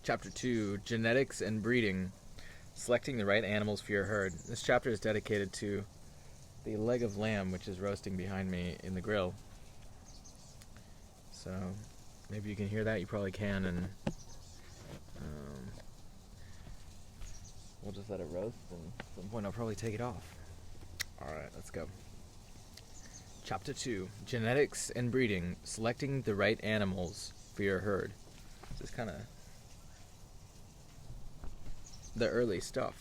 Chapter 2, Genetics and Breeding, Selecting the Right Animals for Your Herd. This chapter is dedicated to the leg of lamb, which is roasting behind me in the grill. So, maybe you can hear that, you probably can, and we'll just let it roast, and at some point I'll probably take it off. Alright, let's go. Chapter 2, Genetics and Breeding, Selecting the Right Animals for Your Herd. This is kind of the early stuff.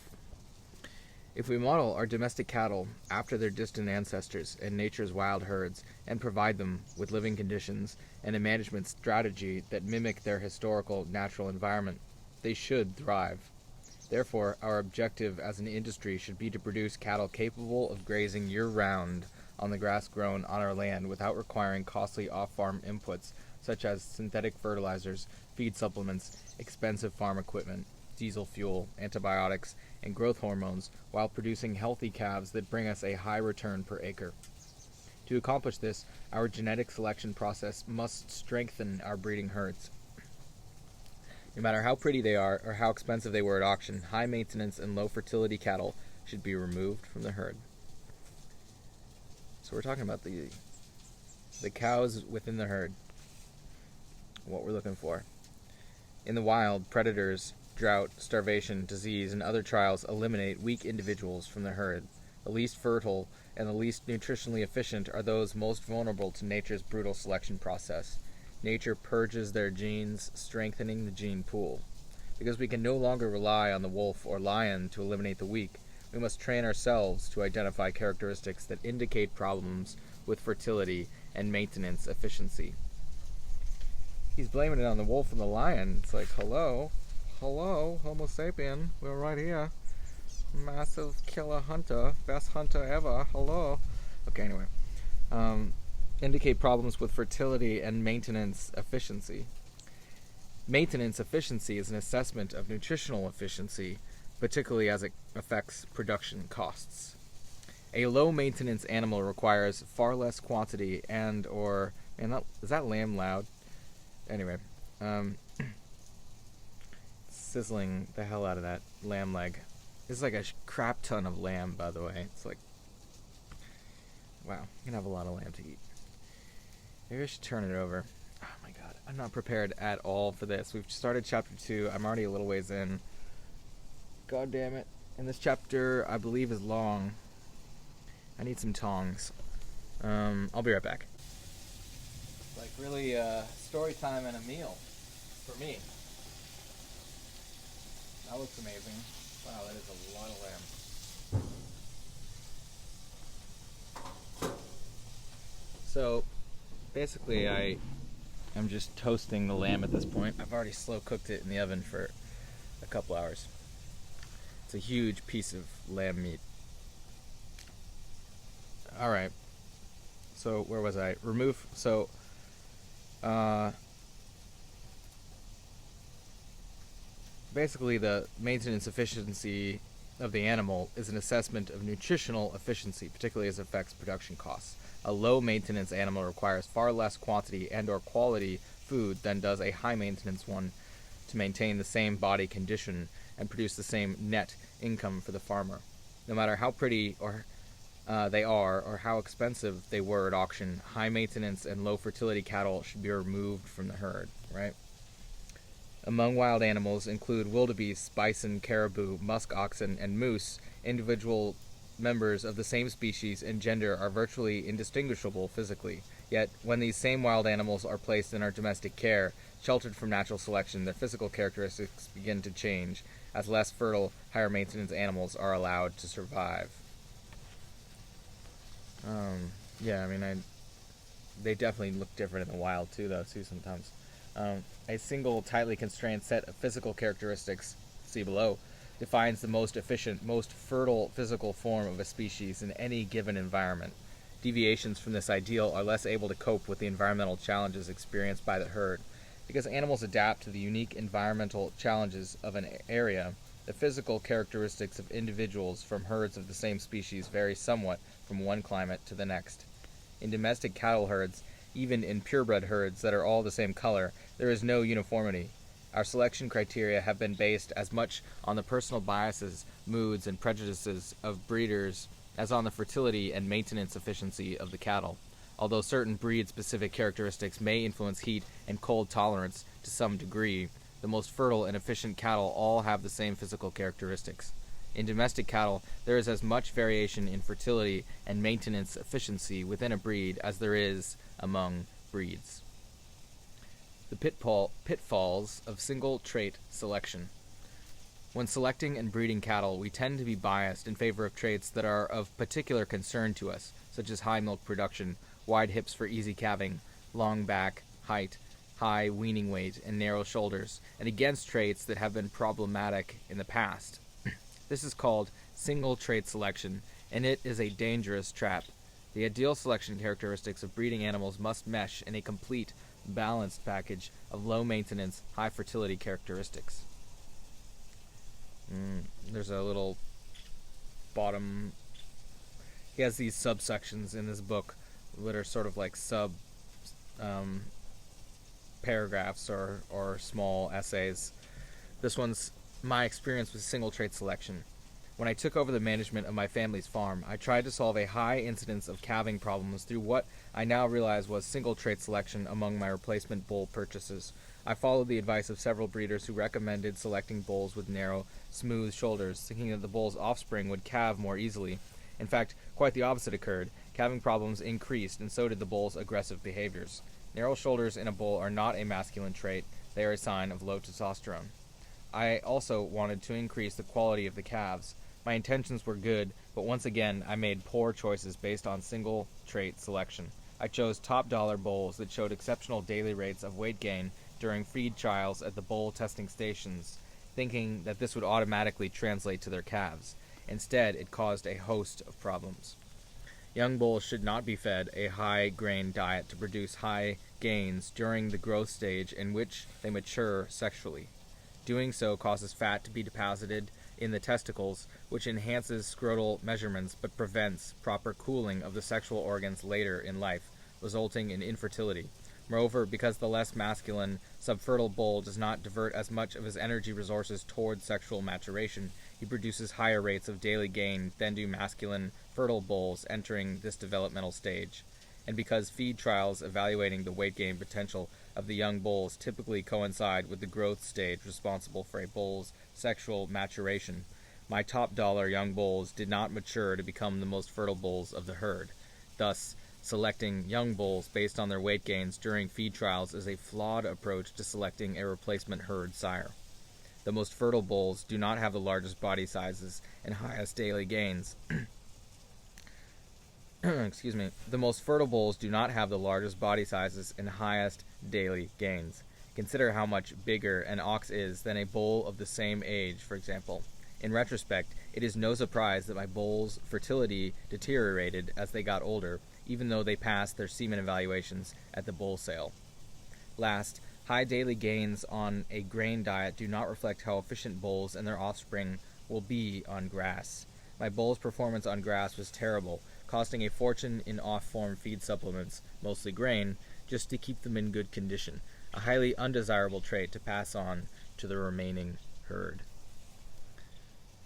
If we model our domestic cattle after their distant ancestors and nature's wild herds and provide them with living conditions and a management strategy that mimic their historical natural environment, they should thrive. Therefore, our objective as an industry should be to produce cattle capable of grazing year-round on the grass grown on our land without requiring costly off-farm inputs such as synthetic fertilizers, feed supplements, expensive farm equipment, diesel fuel, antibiotics, and growth hormones, while producing healthy calves that bring us a high return per acre. To accomplish this, our genetic selection process must strengthen our breeding herds. No matter how pretty they are or how expensive they were at auction, high maintenance and low fertility cattle should be removed from the herd. So we're talking about the cows within the herd, what we're looking for. In the wild, predators, drought, starvation, disease, and other trials eliminate weak individuals from the herd. The least fertile and the least nutritionally efficient are those most vulnerable to nature's brutal selection process. Nature purges their genes, strengthening the gene pool. Because we can no longer rely on the wolf or lion to eliminate the weak, we must train ourselves to identify characteristics that indicate problems with fertility and maintenance efficiency. He's blaming it on the wolf and the lion. It's like, hello, Homo sapien, we're right here. Massive killer hunter, best hunter ever, hello. Okay, anyway. Indicate problems with fertility and maintenance efficiency. Maintenance efficiency is an assessment of nutritional efficiency, particularly as it affects production costs. A low-maintenance animal requires far less quantity is that lamb loud? Anyway, sizzling the hell out of that lamb leg. This is like a crap ton of lamb, by the way. It's like, wow, I'm gonna have a lot of lamb to eat. Maybe I should turn it over. Oh my god, I'm not prepared at all for this. We've started chapter 2. I'm already a little ways in. God damn it. And this chapter, I believe, is long. I need some tongs. I'll be right back. Like, really, story time and a meal for me. That looks amazing. Wow, that is a lot of lamb. So, basically, I'm just toasting the lamb at this point. I've already slow cooked it in the oven for a couple hours. It's a huge piece of lamb meat. Alright. So, where was I? Basically, the maintenance efficiency of the animal is an assessment of nutritional efficiency, particularly as it affects production costs. A low-maintenance animal requires far less quantity and or quality food than does a high-maintenance one to maintain the same body condition and produce the same net income for the farmer. No matter how pretty they are or how expensive they were at auction, high-maintenance and low-fertility cattle should be removed from the herd, right? Among wild animals include wildebeest, bison, caribou, musk oxen, and moose. Individual members of the same species and gender are virtually indistinguishable physically. Yet, when these same wild animals are placed in our domestic care, sheltered from natural selection, their physical characteristics begin to change, as less fertile, higher-maintenance animals are allowed to survive. They definitely look different in the wild, too, sometimes. A single tightly constrained set of physical characteristics, see below, defines the most efficient, most fertile physical form of a species in any given environment. Deviations from this ideal are less able to cope with the environmental challenges experienced by the herd. Because animals adapt to the unique environmental challenges of an area, the physical characteristics of individuals from herds of the same species vary somewhat from one climate to the next. In domestic cattle herds, even in purebred herds that are all the same color, there is no uniformity. Our selection criteria have been based as much on the personal biases, moods, and prejudices of breeders as on the fertility and maintenance efficiency of the cattle. Although certain breed-specific characteristics may influence heat and cold tolerance to some degree, the most fertile and efficient cattle all have the same physical characteristics. In domestic cattle, there is as much variation in fertility and maintenance efficiency within a breed as there is among breeds. The pitfalls of single trait selection. When selecting and breeding cattle, we tend to be biased in favor of traits that are of particular concern to us, such as high milk production, wide hips for easy calving, long back, height, high weaning weight, and narrow shoulders, and against traits that have been problematic in the past. This is called single trait selection, and it is a dangerous trap. The ideal selection characteristics of breeding animals must mesh in a complete, balanced package of low maintenance, high fertility characteristics. There's a little bottom. He has these subsections in this book that are sort of like sub paragraphs or small essays. This one's my experience with single trait selection. When I took over the management of my family's farm, I tried to solve a high incidence of calving problems through what I now realize was single trait selection among my replacement bull purchases. I followed the advice of several breeders who recommended selecting bulls with narrow, smooth shoulders, thinking that the bull's offspring would calve more easily. In fact, quite the opposite occurred. Calving problems increased, and so did the bull's aggressive behaviors. Narrow shoulders in a bull are not a masculine trait. They are a sign of low testosterone. I also wanted to increase the quality of the calves. My intentions were good, but once again I made poor choices based on single trait selection. I chose top dollar bulls that showed exceptional daily rates of weight gain during feed trials at the bull testing stations, thinking that this would automatically translate to their calves. Instead, it caused a host of problems. Young bulls should not be fed a high grain diet to produce high gains during the growth stage in which they mature sexually. Doing so causes fat to be deposited in the testicles, which enhances scrotal measurements but prevents proper cooling of the sexual organs later in life, resulting in infertility. Moreover, because the less masculine, subfertile bull does not divert as much of his energy resources toward sexual maturation, he produces higher rates of daily gain than do masculine, fertile bulls entering this developmental stage. And because feed trials evaluating the weight gain potential of the young bulls typically coincide with the growth stage responsible for a bull's sexual maturation, my top dollar young bulls did not mature to become the most fertile bulls of the herd. Thus, selecting young bulls based on their weight gains during feed trials is a flawed approach to selecting a replacement herd sire. The most fertile bulls do not have the largest body sizes and highest daily gains. Excuse me. The most fertile bulls do not have the largest body sizes and highest daily gains. Consider how much bigger an ox is than a bull of the same age, for example. In retrospect, it is no surprise that my bulls' fertility deteriorated as they got older, even though they passed their semen evaluations at the bull sale. Last, high daily gains on a grain diet do not reflect how efficient bulls and their offspring will be on grass. My bull's performance on grass was terrible, costing a fortune in off-form feed supplements, mostly grain, just to keep them in good condition, a highly undesirable trait to pass on to the remaining herd.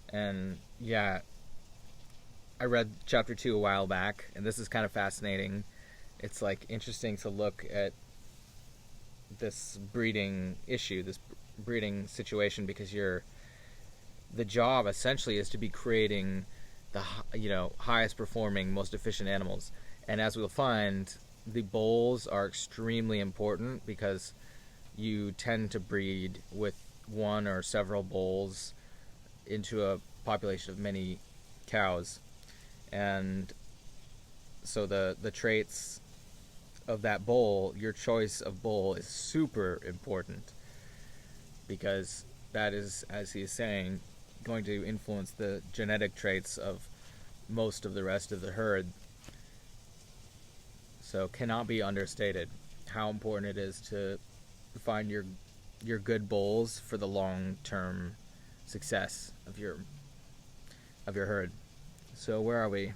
And yeah, I read chapter 2 a while back, and this is kind of fascinating. It's like interesting to look at this breeding issue, this breeding situation, because the job essentially is to be creating the highest performing, most efficient animals. And as we'll find, the bulls are extremely important because you tend to breed with one or several bulls into a population of many cows. And so the traits of that bull, your choice of bull is super important, because that is, as he is saying, going to influence the genetic traits of most of the rest of the herd. So cannot be understated how important it is to find your good bulls for the long-term success of your herd. So where are we?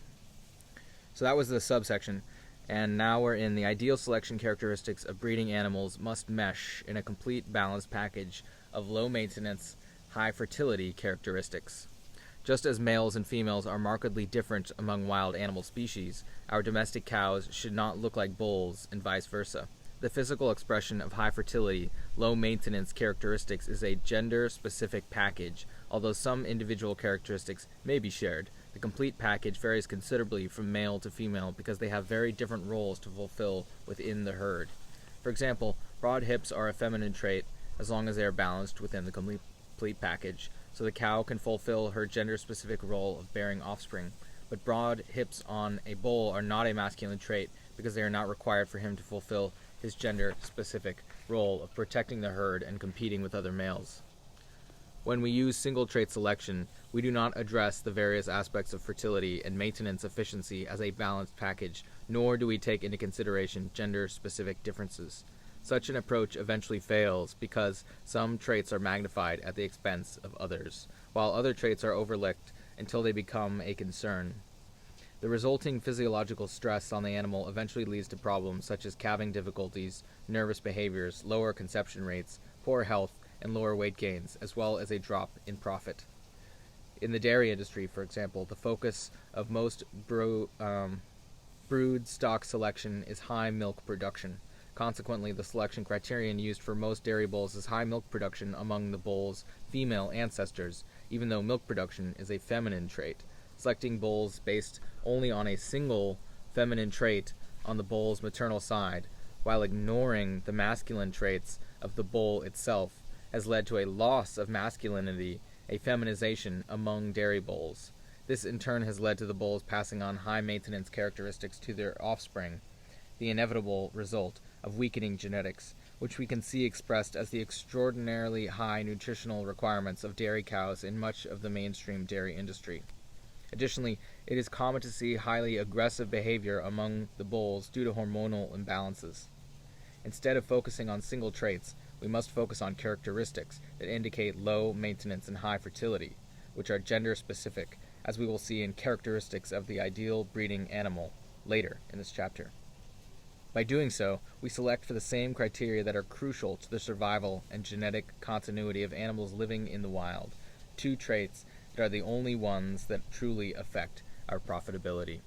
So that was the subsection. And now we're in the ideal selection characteristics of breeding animals must mesh in a complete balanced package of low maintenance, high fertility characteristics. Just as males and females are markedly different among wild animal species, our domestic cows should not look like bulls and vice versa. The physical expression of high fertility, low maintenance characteristics is a gender-specific package, although some individual characteristics may be shared. The complete package varies considerably from male to female because they have very different roles to fulfill within the herd. For example, broad hips are a feminine trait as long as they are balanced within the complete package, so the cow can fulfill her gender-specific role of bearing offspring. But broad hips on a bull are not a masculine trait because they are not required for him to fulfill his gender-specific role of protecting the herd and competing with other males. When we use single trait selection, we do not address the various aspects of fertility and maintenance efficiency as a balanced package, nor do we take into consideration gender-specific differences. Such an approach eventually fails because some traits are magnified at the expense of others, while other traits are overlooked until they become a concern. The resulting physiological stress on the animal eventually leads to problems such as calving difficulties, nervous behaviors, lower conception rates, poor health, and lower weight gains, as well as a drop in profit. In the dairy industry, for example, the focus of most brood stock selection is high milk production. Consequently, the selection criterion used for most dairy bulls is high milk production among the bull's female ancestors, even though milk production is a feminine trait. Selecting bulls based only on a single feminine trait on the bull's maternal side, while ignoring the masculine traits of the bull itself, has led to a loss of masculinity, a feminization among dairy bulls. This in turn has led to the bulls passing on high maintenance characteristics to their offspring, the inevitable result of weakening genetics, which we can see expressed as the extraordinarily high nutritional requirements of dairy cows in much of the mainstream dairy industry. Additionally, it is common to see highly aggressive behavior among the bulls due to hormonal imbalances. Instead of focusing on single traits, we must focus on characteristics that indicate low maintenance and high fertility, which are gender-specific, as we will see in characteristics of the ideal breeding animal later in this chapter. By doing so, we select for the same criteria that are crucial to the survival and genetic continuity of animals living in the wild, two traits that are the only ones that truly affect our profitability.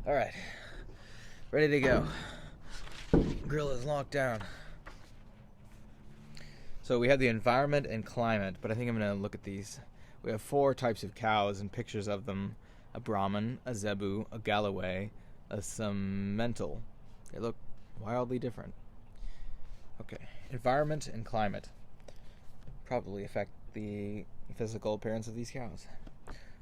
Alright, ready to go. Grill is locked down. So we have the environment and climate, but I think I'm going to look at these. We have 4 types of cows and pictures of them: a Brahman, a Zebu, a Galloway, a Simmental. They look wildly different. Okay, environment and climate probably affect the physical appearance of these cows.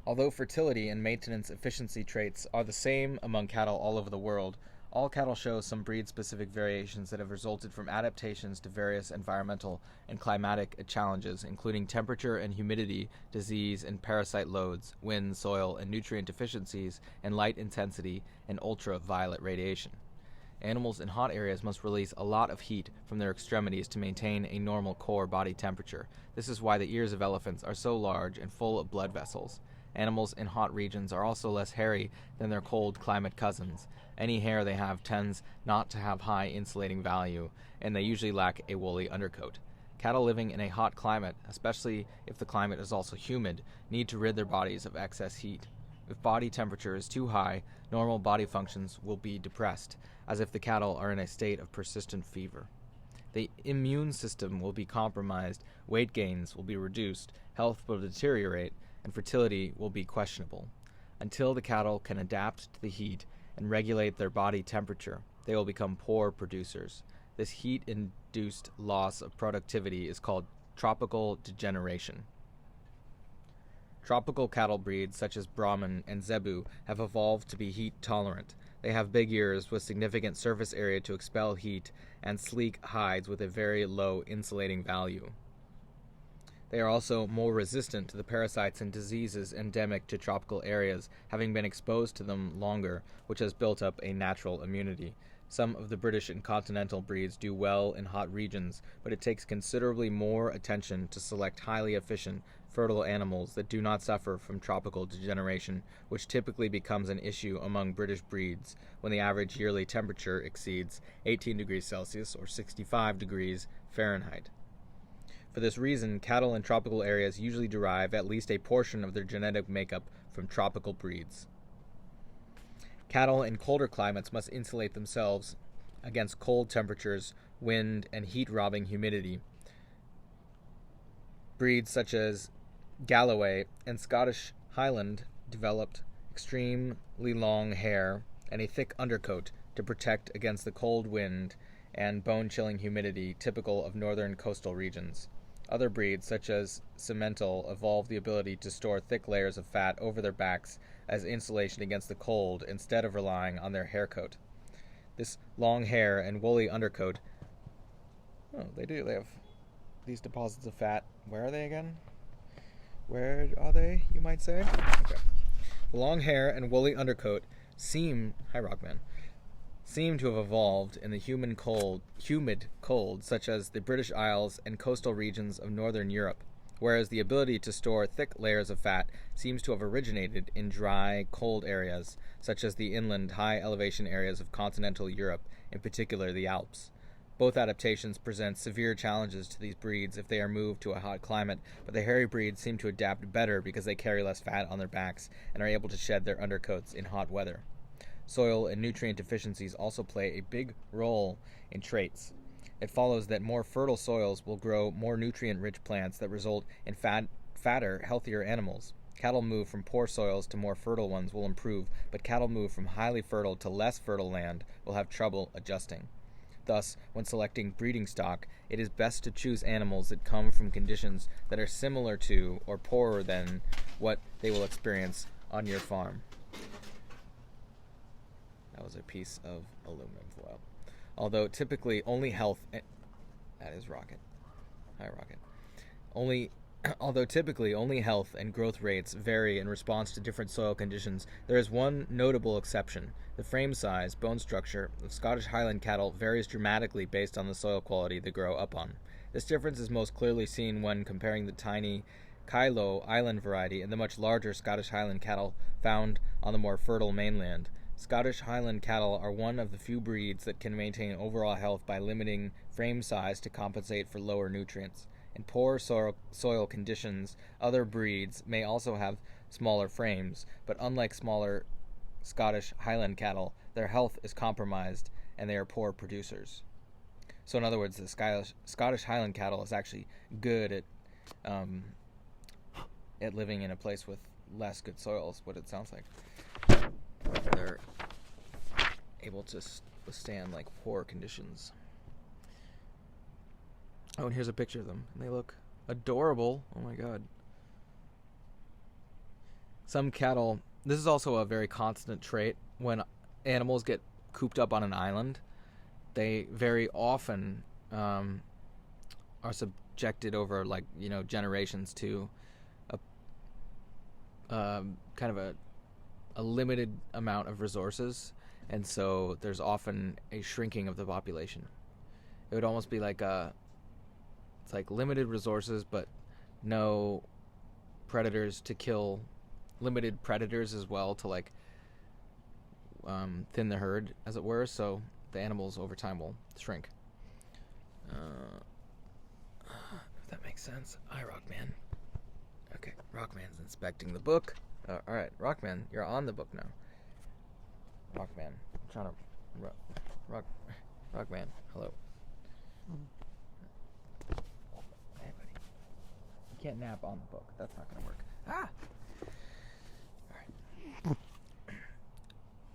Although fertility and maintenance efficiency traits are the same among cattle all over the world, all cattle show some breed-specific variations that have resulted from adaptations to various environmental and climatic challenges, including temperature and humidity, disease and parasite loads, wind, soil, and nutrient deficiencies, and light intensity and ultraviolet radiation. Animals in hot areas must release a lot of heat from their extremities to maintain a normal core body temperature. This is why the ears of elephants are so large and full of blood vessels. Animals in hot regions are also less hairy than their cold climate cousins. Any hair they have tends not to have high insulating value, and they usually lack a woolly undercoat. Cattle living in a hot climate, especially if the climate is also humid, need to rid their bodies of excess heat. If body temperature is too high, normal body functions will be depressed, as if the cattle are in a state of persistent fever. The immune system will be compromised, weight gains will be reduced, health will deteriorate, and fertility will be questionable. Until the cattle can adapt to the heat and regulate their body temperature, they will become poor producers. This heat-induced loss of productivity is called tropical degeneration. Tropical cattle breeds such as Brahman and Zebu have evolved to be heat tolerant. They have big ears with significant surface area to expel heat and sleek hides with a very low insulating value. They are also more resistant to the parasites and diseases endemic to tropical areas, having been exposed to them longer, which has built up a natural immunity. Some of the British and continental breeds do well in hot regions, but it takes considerably more attention to select highly efficient, fertile animals that do not suffer from tropical degeneration, which typically becomes an issue among British breeds when the average yearly temperature exceeds 18 degrees Celsius or 65 degrees Fahrenheit. For this reason, cattle in tropical areas usually derive at least a portion of their genetic makeup from tropical breeds. Cattle in colder climates must insulate themselves against cold temperatures, wind, and heat-robbing humidity. Breeds such as Galloway and Scottish Highland developed extremely long hair and a thick undercoat to protect against the cold wind and bone-chilling humidity typical of northern coastal regions. Other breeds, such as Simmental, evolved the ability to store thick layers of fat over their backs as insulation against the cold instead of relying on their hair coat. This long hair and woolly undercoat... Oh, they do. They have these deposits of fat. Where are they again? Where are they, you might say? Okay. The long hair and woolly undercoat seem to have evolved in the humid cold, such as the British Isles and coastal regions of northern Europe, whereas the ability to store thick layers of fat seems to have originated in dry, cold areas, such as the inland, high-elevation areas of continental Europe, in particular the Alps. Both adaptations present severe challenges to these breeds if they are moved to a hot climate, but the hairy breeds seem to adapt better because they carry less fat on their backs and are able to shed their undercoats in hot weather. Soil and nutrient deficiencies also play a big role in traits. It follows that more fertile soils will grow more nutrient-rich plants that result in fatter, healthier animals. Cattle move from poor soils to more fertile ones will improve, but cattle move from highly fertile to less fertile land will have trouble adjusting. Thus, when selecting breeding stock, it is best to choose animals that come from conditions that are similar to or poorer than what they will experience on your farm. That was a piece of aluminum foil. Although typically only health... That is Rocket. Hi, Rocket. Although typically only health and growth rates vary in response to different soil conditions, there is one notable exception. The frame size, bone structure of Scottish Highland cattle varies dramatically based on the soil quality they grow up on. This difference is most clearly seen when comparing the tiny Kyloe Island variety and the much larger Scottish Highland cattle found on the more fertile mainland. Scottish Highland cattle are one of the few breeds that can maintain overall health by limiting frame size to compensate for lower nutrients. In poor soil conditions, other breeds may also have smaller frames, but unlike smaller Scottish Highland cattle, their health is compromised and they are poor producers. So in other words, the Scottish Highland cattle is actually good at living in a place with less good soils, what it sounds like. They're able to withstand like poor conditions. Oh, and here's a picture of them. And they look adorable. Oh my god. Some cattle... This is also a very constant trait. When animals get cooped up on an island, they very often are subjected over, like, generations to a kind of a limited amount of resources. And so there's often a shrinking of the population. It would almost be like it's like limited resources, but no predators to kill, limited predators as well to like thin the herd, as it were. So the animals over time will shrink. If that makes sense. Hi, Rockman. Okay, Rockman's inspecting the book. All right, Rockman, you're on the book now. Rockman, I'm trying to... Rockman, hello. Hey, buddy. You can't nap on the book. That's not going to work. Ah! Alright.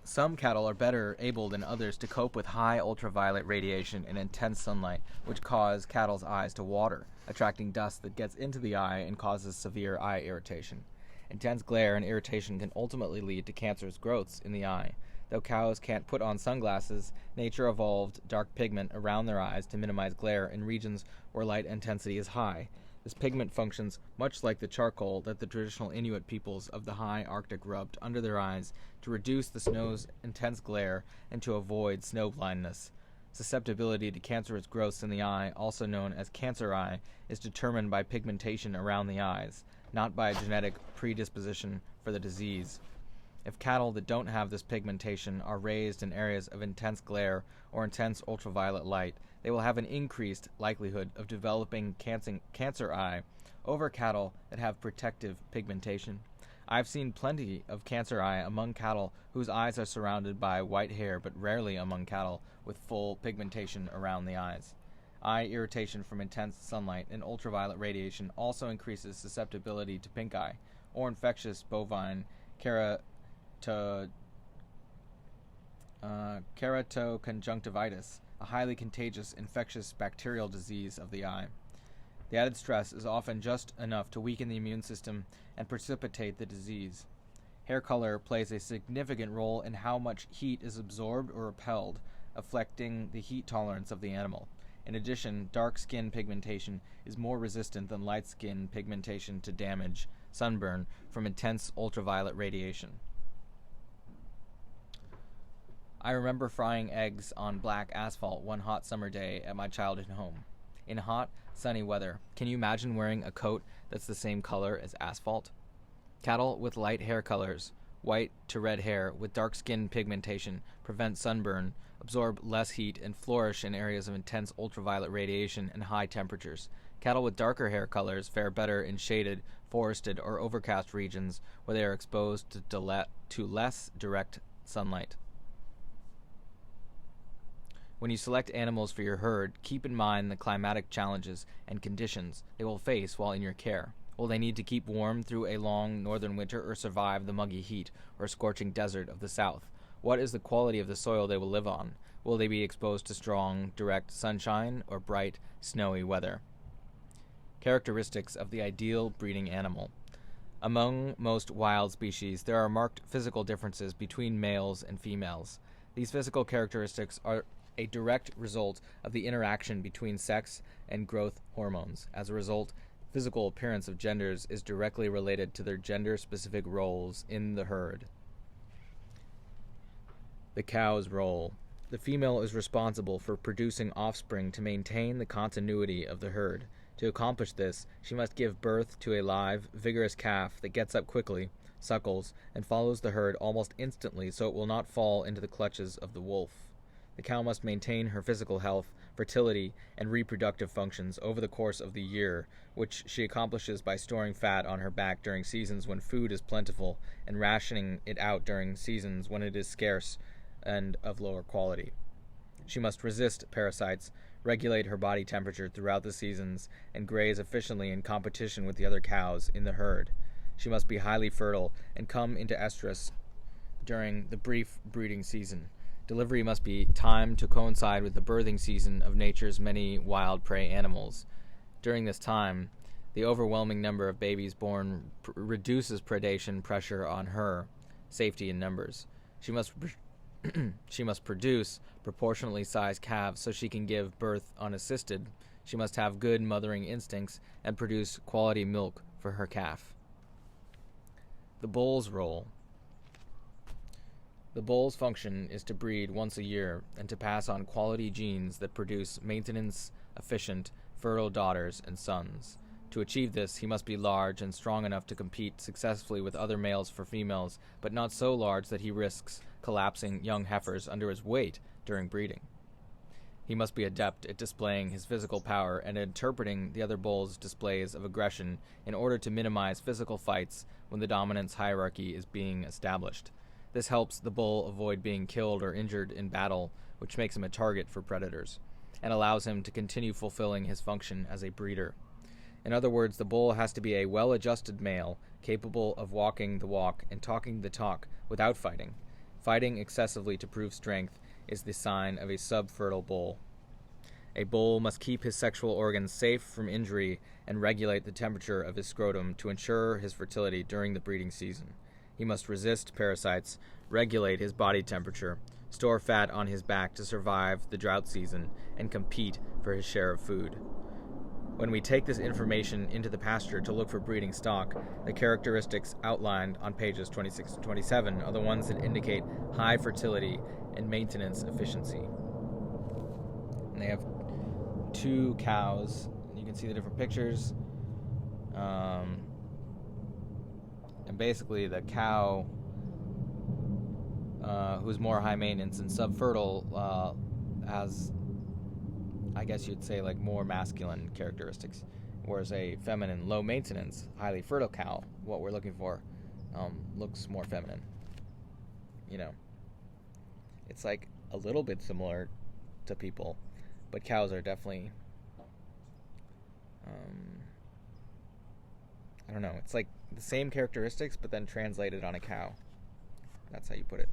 Some cattle are better able than others to cope with high ultraviolet radiation and intense sunlight, which cause cattle's eyes to water, attracting dust that gets into the eye and causes severe eye irritation. Intense glare and irritation can ultimately lead to cancerous growths in the eye. Though cows can't put on sunglasses, nature evolved dark pigment around their eyes to minimize glare in regions where light intensity is high. This pigment functions much like the charcoal that the traditional Inuit peoples of the high Arctic rubbed under their eyes to reduce the snow's intense glare and to avoid snow blindness. Susceptibility to cancerous growths in the eye, also known as cancer eye, is determined by pigmentation around the eyes, not by a genetic predisposition for the disease. If cattle that don't have this pigmentation are raised in areas of intense glare or intense ultraviolet light, they will have an increased likelihood of developing cancer eye over cattle that have protective pigmentation. I've seen plenty of cancer eye among cattle whose eyes are surrounded by white hair, but rarely among cattle with full pigmentation around the eyes. Eye irritation from intense sunlight and ultraviolet radiation also increases susceptibility to pink eye, or infectious bovine keratoconjunctivitis, a highly contagious infectious bacterial disease of the eye. The added stress is often just enough to weaken the immune system and precipitate the disease. Hair color plays a significant role in how much heat is absorbed or repelled, affecting the heat tolerance of the animal. In addition, dark skin pigmentation is more resistant than light skin pigmentation to damage, sunburn, from intense ultraviolet radiation. I remember frying eggs on black asphalt one hot summer day at my childhood home. In hot, sunny weather, can you imagine wearing a coat that's the same color as asphalt? Cattle with light hair colors, white to red hair with dark skin pigmentation, prevent sunburn, absorb less heat, and flourish in areas of intense ultraviolet radiation and high temperatures. Cattle with darker hair colors fare better in shaded, forested, or overcast regions where they are exposed to less direct sunlight. When you select animals for your herd, keep in mind the climatic challenges and conditions they will face while in your care. Will they need to keep warm through a long northern winter or survive the muggy heat or scorching desert of the south? What is the quality of the soil they will live on? Will they be exposed to strong, direct sunshine or bright, snowy weather? Characteristics of the ideal breeding animal. Among most wild species, there are marked physical differences between males and females. These physical characteristics are a direct result of the interaction between sex and growth hormones. As a result, physical appearance of genders is directly related to their gender-specific roles in the herd. The cow's role. The female is responsible for producing offspring to maintain the continuity of the herd. To accomplish this, she must give birth to a live, vigorous calf that gets up quickly, suckles, and follows the herd almost instantly so it will not fall into the clutches of the wolf. The cow must maintain her physical health, fertility, and reproductive functions over the course of the year, which she accomplishes by storing fat on her back during seasons when food is plentiful and rationing it out during seasons when it is scarce and of lower quality. She must resist parasites, regulate her body temperature throughout the seasons, and graze efficiently in competition with the other cows in the herd. She must be highly fertile and come into estrus during the brief breeding season. Delivery must be timed to coincide with the birthing season of nature's many wild prey animals. During this time, the overwhelming number of babies born reduces predation pressure on her safety in numbers. She must produce proportionately sized calves so she can give birth unassisted. She must have good mothering instincts and produce quality milk for her calf. The bull's role. The bull's function is to breed once a year and to pass on quality genes that produce maintenance, efficient, fertile daughters and sons. To achieve this, he must be large and strong enough to compete successfully with other males for females, but not so large that he risks collapsing young heifers under his weight during breeding. He must be adept at displaying his physical power and interpreting the other bull's displays of aggression in order to minimize physical fights when the dominance hierarchy is being established. This helps the bull avoid being killed or injured in battle, which makes him a target for predators, and allows him to continue fulfilling his function as a breeder. In other words, the bull has to be a well-adjusted male, capable of walking the walk and talking the talk without fighting. Fighting excessively to prove strength is the sign of a subfertile bull. A bull must keep his sexual organs safe from injury and regulate the temperature of his scrotum to ensure his fertility during the breeding season. He must resist parasites, regulate his body temperature, store fat on his back to survive the drought season, and compete for his share of food. When we take this information into the pasture to look for breeding stock, the characteristics outlined on pages 26 to 27 are the ones that indicate high fertility and maintenance efficiency. And they have 2 cows. You can see the different pictures. And basically the cow who's more high maintenance and subfertile has, I guess you'd say, like more masculine characteristics, whereas a feminine, low maintenance, highly fertile cow, what we're looking for, looks more feminine. You know, it's like a little bit similar to people, but cows are definitely, I don't know, it's like the same characteristics but then translated on a cow. That's how you put it.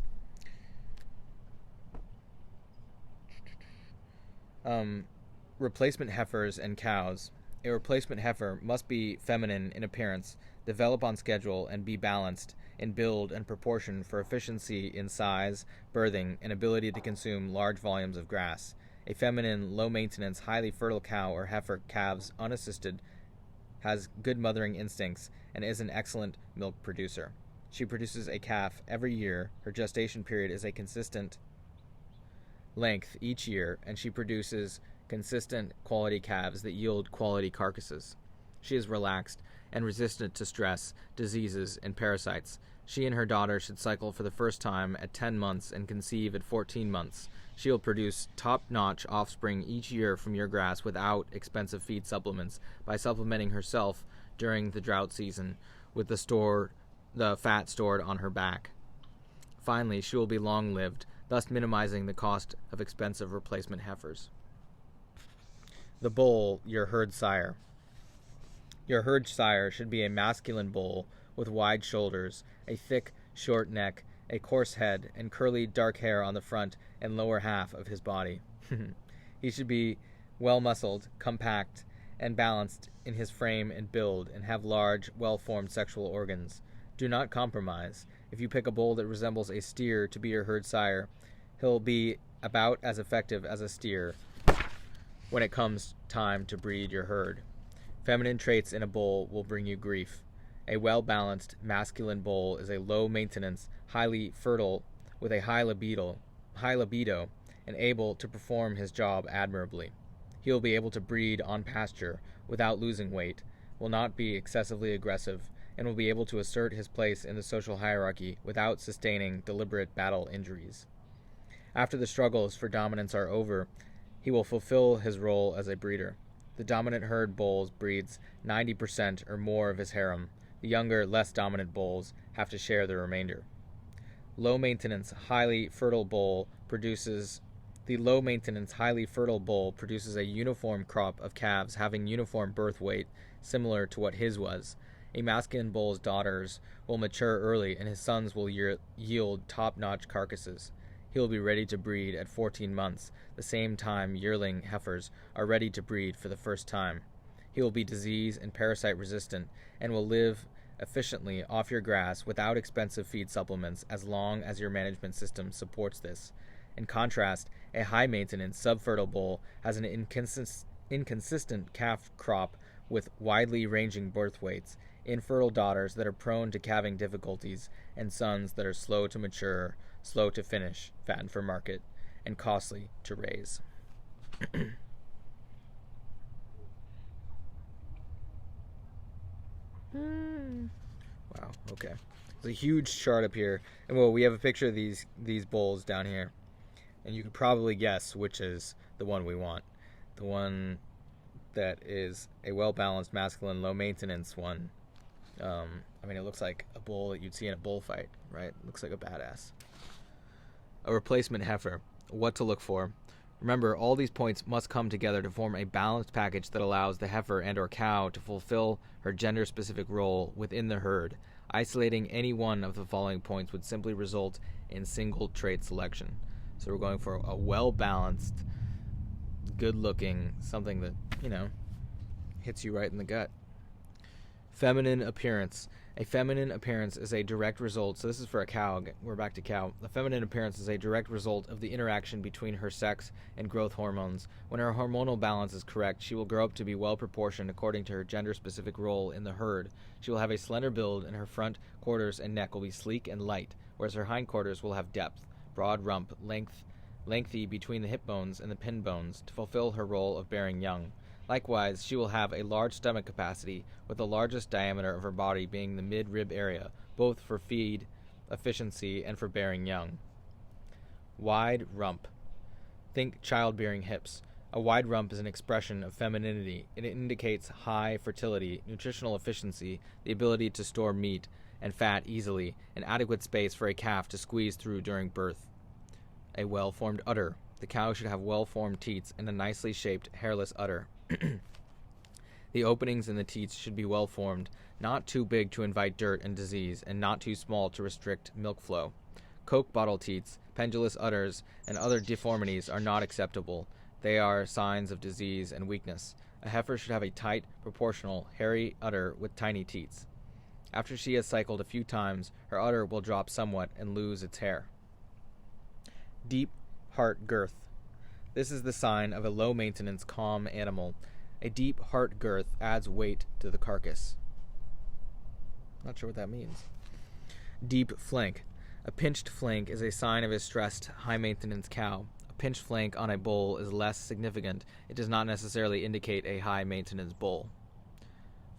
Replacement heifers and cows. A replacement heifer must be feminine in appearance, develop on schedule, and be balanced in build and proportion for efficiency in size, birthing, and ability to consume large volumes of grass. A feminine, low-maintenance, highly fertile cow or heifer calves unassisted, has good mothering instincts, and is an excellent milk producer. She produces a calf every year. Her gestation period is a consistent length each year, and she produces consistent quality calves that yield quality carcasses. She is relaxed and resistant to stress, diseases, and parasites. She and her daughter should cycle for the first time at 10 months and conceive at 14 months. She will produce top-notch offspring each year from your grass without expensive feed supplements by supplementing herself during the drought season with the fat stored on her back. Finally, she will be long-lived, thus minimizing the cost of expensive replacement heifers. The bull, your herd sire. Your herd sire should be a masculine bull with wide shoulders, a thick, short neck, a coarse head, and curly dark hair on the front and lower half of his body. He should be well-muscled, compact, and balanced in his frame and build, and have large, well-formed sexual organs. Do not compromise. If you pick a bull that resembles a steer to be your herd sire, he'll be about as effective as a steer when it comes time to breed your herd. Feminine traits in a bull will bring you grief. A well-balanced masculine bull is a low-maintenance, highly fertile, with a high libido, and able to perform his job admirably. He will be able to breed on pasture without losing weight, will not be excessively aggressive, and will be able to assert his place in the social hierarchy without sustaining deliberate battle injuries. After the struggles for dominance are over, he will fulfill his role as a breeder. The dominant herd bulls breeds 90% or more of his harem. The younger, less dominant bulls have to share the remainder. The low-maintenance, highly fertile bull produces a uniform crop of calves having uniform birth weight, similar to what his was. A masculine bull's daughters will mature early, and his sons will yield top-notch carcasses. He will be ready to breed at 14 months, the same time yearling heifers are ready to breed for the first time. He will be disease and parasite resistant and will live efficiently off your grass without expensive feed supplements as long as your management system supports this. In contrast, a high-maintenance, subfertile bull has an inconsistent calf crop with widely ranging birth weights, infertile daughters that are prone to calving difficulties, and sons that are slow to mature, slow to finish, fattened for market, and costly to raise. Wow, okay. There's a huge chart up here, and well, we have a picture of these bulls down here, and you could probably guess which is the one we want. The one that is a well-balanced, masculine, low-maintenance one. I mean, it looks like a bull that you'd see in a bullfight, right? It looks like a badass. A replacement heifer. What to look for. Remember, all these points must come together to form a balanced package that allows the heifer and or cow to fulfill her gender-specific role within the herd. Isolating any one of the following points would simply result in single trait selection. So we're going for a well-balanced, good-looking, something that, hits you right in the gut. Feminine appearance. A feminine appearance is a direct result. So this is for a cow. We're back to cow. A feminine appearance is a direct result of the interaction between her sex and growth hormones. When her hormonal balance is correct, she will grow up to be well proportioned according to her gender-specific role in the herd. She will have a slender build, and her front quarters and neck will be sleek and light, whereas her hindquarters will have depth, broad rump, lengthy between the hip bones and the pin bones to fulfill her role of bearing young. Likewise, she will have a large stomach capacity, with the largest diameter of her body being the mid-rib area, both for feed efficiency and for bearing young. Wide rump. Think childbearing hips. A wide rump is an expression of femininity. It indicates high fertility, nutritional efficiency, the ability to store meat and fat easily, and adequate space for a calf to squeeze through during birth. A well-formed udder. The cow should have well-formed teats and a nicely shaped, hairless udder. The openings in the teats should be well formed, not too big to invite dirt and disease, and not too small to restrict milk flow. Coke bottle teats, pendulous udders, and other deformities are not acceptable. They are signs of disease and weakness. A heifer should have a tight, proportional, hairy udder with tiny teats. After she has cycled a few times, her udder will drop somewhat and lose its hair. Deep heart girth. This is the sign of a low-maintenance, calm animal. A deep heart girth adds weight to the carcass. Not sure what that means. Deep flank. A pinched flank is a sign of a stressed, high-maintenance cow. A pinched flank on a bull is less significant. It does not necessarily indicate a high-maintenance bull.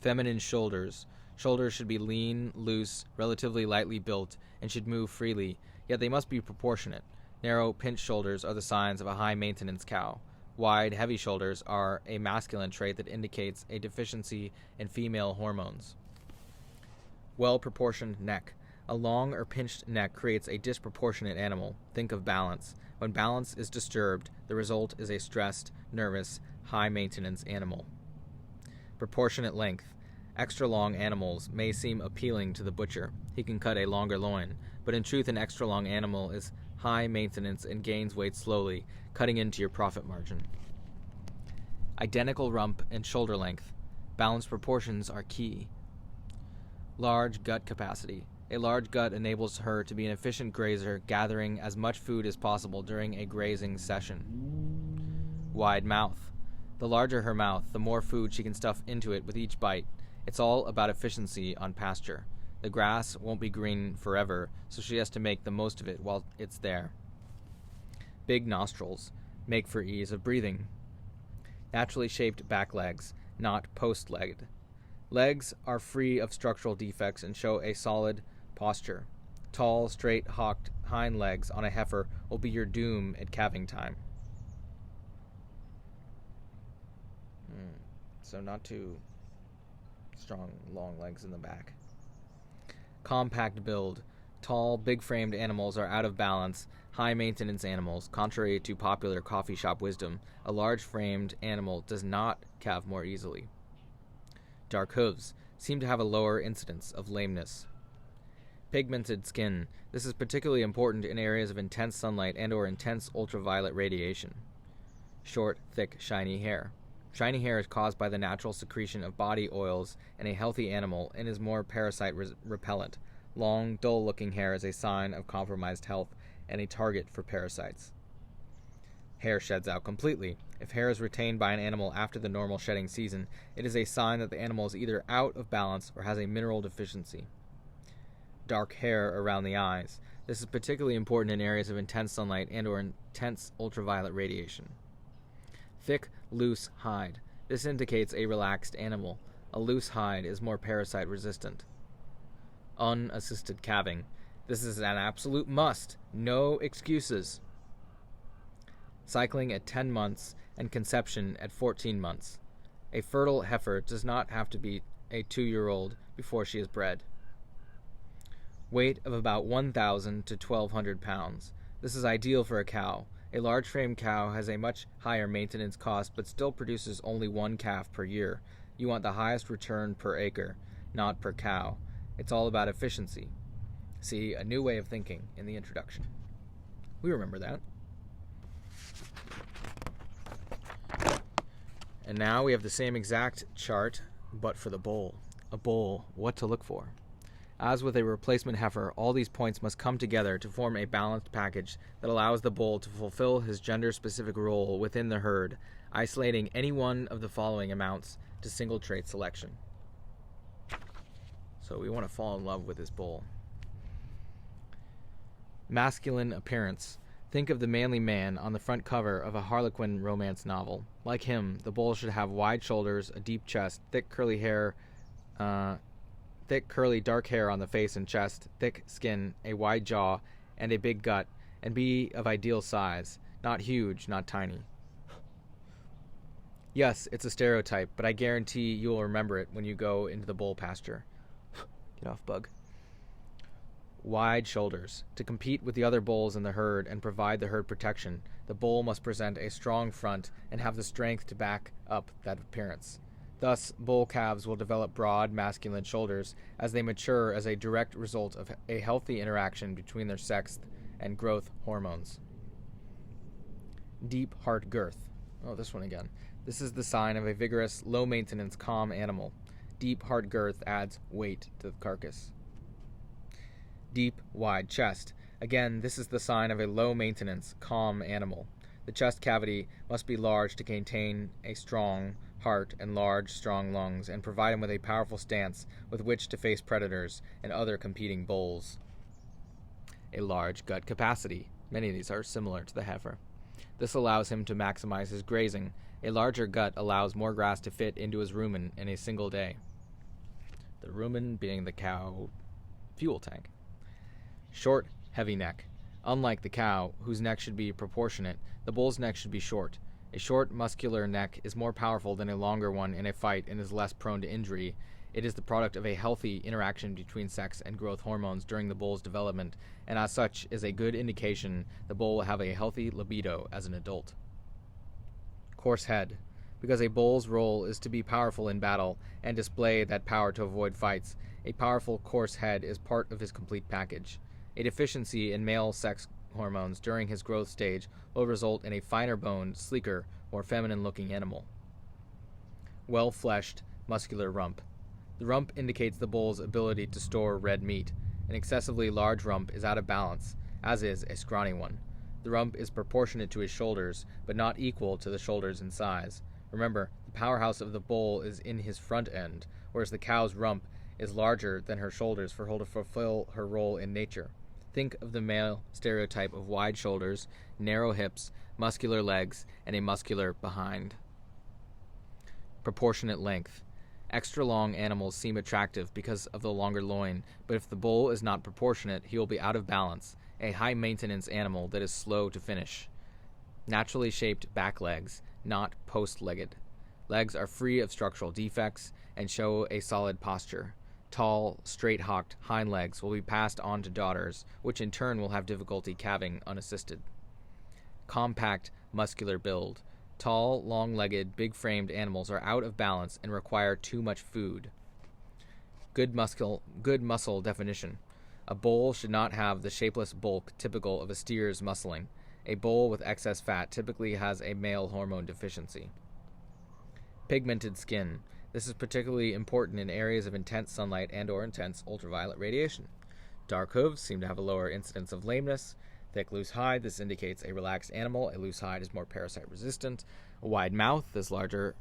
Feminine shoulders. Shoulders should be lean, loose, relatively lightly built, and should move freely, yet they must be proportionate. Narrow, pinched shoulders are the signs of a high-maintenance cow. Wide, heavy shoulders are a masculine trait that indicates a deficiency in female hormones. Well-proportioned neck. A long or pinched neck creates a disproportionate animal. Think of balance. When balance is disturbed, the result is a stressed, nervous, high-maintenance animal. Proportionate length. Extra-long animals may seem appealing to the butcher. He can cut a longer loin, but in truth an extra-long animal is high maintenance and gains weight slowly, cutting into your profit margin. Identical rump and shoulder length. Balanced proportions are key. Large gut capacity. A large gut enables her to be an efficient grazer, gathering as much food as possible during a grazing session. Wide mouth. The larger her mouth, the more food she can stuff into it with each bite. It's all about efficiency on pasture. The grass won't be green forever, so she has to make the most of it while it's there. Big nostrils. Make for ease of breathing. Naturally shaped back legs, not post-legged. Legs are free of structural defects and show a solid posture. Tall, straight, hocked hind legs on a heifer will be your doom at calving time. So not too strong, long legs in the back. Compact build. Tall, big-framed animals are out of balance, high-maintenance animals. Contrary to popular coffee shop wisdom, a large-framed animal does not calve more easily. Dark hooves seem to have a lower incidence of lameness. Pigmented skin. This is particularly important in areas of intense sunlight and or intense ultraviolet radiation. Short, thick, shiny hair. Shiny hair is caused by the natural secretion of body oils in a healthy animal and is more parasite repellent. Long, dull-looking hair is a sign of compromised health and a target for parasites. Hair sheds out completely. If hair is retained by an animal after the normal shedding season, it is a sign that the animal is either out of balance or has a mineral deficiency. Dark hair around the eyes. This is particularly important in areas of intense sunlight and or intense ultraviolet radiation. Thick, loose hide. This indicates a relaxed animal. A loose hide is more parasite resistant. Unassisted calving. This is an absolute must. No excuses. Cycling at 10 months and conception at 14 months. A fertile heifer does not have to be a 2-year-old before she is bred. Weight of about 1,000 to 1,200 pounds. This is ideal for a cow. A large frame cow has a much higher maintenance cost but still produces only one calf per year. You want the highest return per acre, not per cow. It's all about efficiency. See A New Way of Thinking in the introduction. We remember that. And now we have the same exact chart, but for the bull. a bull what to look for. As with a replacement heifer, all these points must come together to form a balanced package that allows the bull to fulfill his gender-specific role within the herd, isolating any one of the following amounts to single trait selection. So we want to fall in love with this bull. Masculine appearance. Think of the manly man on the front cover of a Harlequin romance novel. Like him, the bull should have wide shoulders, a deep chest, thick curly dark hair on the face and chest, thick skin, a wide jaw, and a big gut, and be of ideal size, not huge, not tiny. Yes, it's a stereotype, but I guarantee you will remember it when you go into the bull pasture. Get off, bug. Wide shoulders. To compete with the other bulls in the herd and provide the herd protection, the bull must present a strong front and have the strength to back up that appearance. Thus, bull calves will develop broad, masculine shoulders as they mature as a direct result of a healthy interaction between their sex and growth hormones. Deep heart girth. Oh, this one again. This is the sign of a vigorous, low-maintenance, calm animal. Deep heart girth adds weight to the carcass. Deep, wide chest. Again, this is the sign of a low-maintenance, calm animal. The chest cavity must be large to contain a strong heart and large, strong lungs, and provide him with a powerful stance with which to face predators and other competing bulls. A large gut capacity. Many of these are similar to the heifer. This allows him to maximize his grazing. A larger gut allows more grass to fit into his rumen in a single day. The rumen being the cow fuel tank. Short, heavy neck. Unlike the cow, whose neck should be proportionate, the bull's neck should be short. A short, muscular neck is more powerful than a longer one in a fight and is less prone to injury. It is the product of a healthy interaction between sex and growth hormones during the bull's development, and as such is a good indication the bull will have a healthy libido as an adult. Coarse head. Because a bull's role is to be powerful in battle and display that power to avoid fights, a powerful, coarse head is part of his complete package. A deficiency in male sex hormones during his growth stage will result in a finer-boned, sleeker, more feminine-looking animal. Well-fleshed, muscular rump. The rump indicates the bull's ability to store red meat. An excessively large rump is out of balance, as is a scrawny one. The rump is proportionate to his shoulders, but not equal to the shoulders in size. Remember, the powerhouse of the bull is in his front end, whereas the cow's rump is larger than her shoulders for her to fulfill her role in nature. Think of the male stereotype of wide shoulders, narrow hips, muscular legs, and a muscular behind. Proportionate length. Extra long animals seem attractive because of the longer loin, but if the bull is not proportionate, he will be out of balance, a high-maintenance animal that is slow to finish. Naturally shaped back legs, not post-legged. Legs are free of structural defects and show a solid posture. Tall, straight-hocked hind legs will be passed on to daughters, which in turn will have difficulty calving unassisted. Compact, muscular build. Tall, long-legged, big-framed animals are out of balance and require too much food. Good muscle definition. A bull should not have the shapeless bulk typical of a steer's muscling. A bull with excess fat typically has a male hormone deficiency. Pigmented skin. This is particularly important in areas of intense sunlight and/or intense ultraviolet radiation. Dark hooves seem to have a lower incidence of lameness. Thick, loose hide. This indicates a relaxed animal. A loose hide is more parasite resistant. A wide mouth. The larger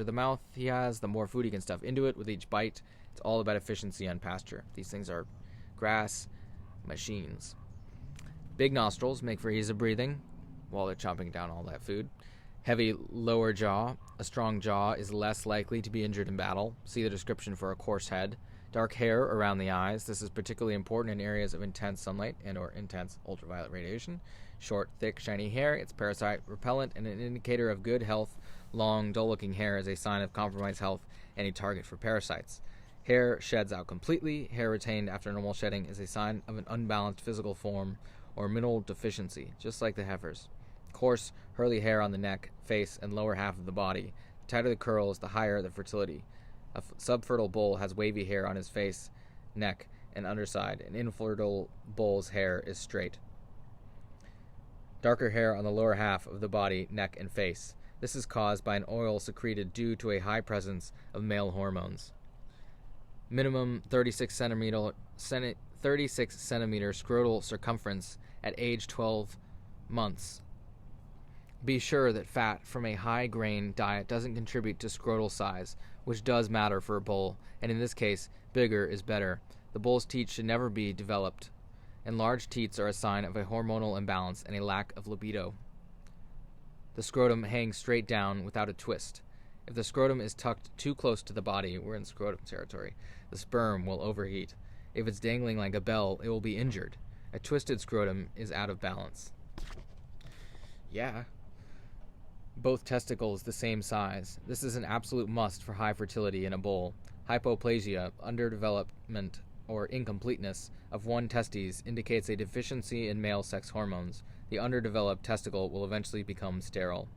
the mouth he has, the more food he can stuff into it with each bite. It's all about efficiency on pasture. These things are grass machines. Big nostrils make for ease of breathing while they're chomping down all that food. Heavy lower jaw. A strong jaw is less likely to be injured in battle. See the description for a coarse head. Dark hair around the eyes. This is particularly important in areas of intense sunlight and/or intense ultraviolet radiation. Short, thick, shiny hair. It's parasite repellent and an indicator of good health. Long, dull-looking hair is a sign of compromised health and a target for parasites. Hair sheds out completely. Hair retained after normal shedding is a sign of an unbalanced physical form or mineral deficiency, just like the heifers. Coarse, curly hair on the neck, face, and lower half of the body. The tighter the curls, the higher the fertility. A subfertile bull has wavy hair on his face, neck, and underside. An infertile bull's hair is straight. Darker hair on the lower half of the body, neck, and face. This is caused by an oil secreted due to a high presence of male hormones. Minimum 36 centimeter scrotal circumference at age 12 months. Be sure that fat from a high-grain diet doesn't contribute to scrotal size, which does matter for a bull, and in this case, bigger is better. The bull's teats should never be developed, and large teats are a sign of a hormonal imbalance and a lack of libido. The scrotum hangs straight down without a twist. If the scrotum is tucked too close to the body, we're in scrotum territory, the sperm will overheat. If it's dangling like a bell, it will be injured. A twisted scrotum is out of balance. Yeah. Both testicles the same size. This is an absolute must for high fertility in a bull. Hypoplasia, underdevelopment, or incompleteness of one testes indicates a deficiency in male sex hormones. The underdeveloped testicle will eventually become sterile.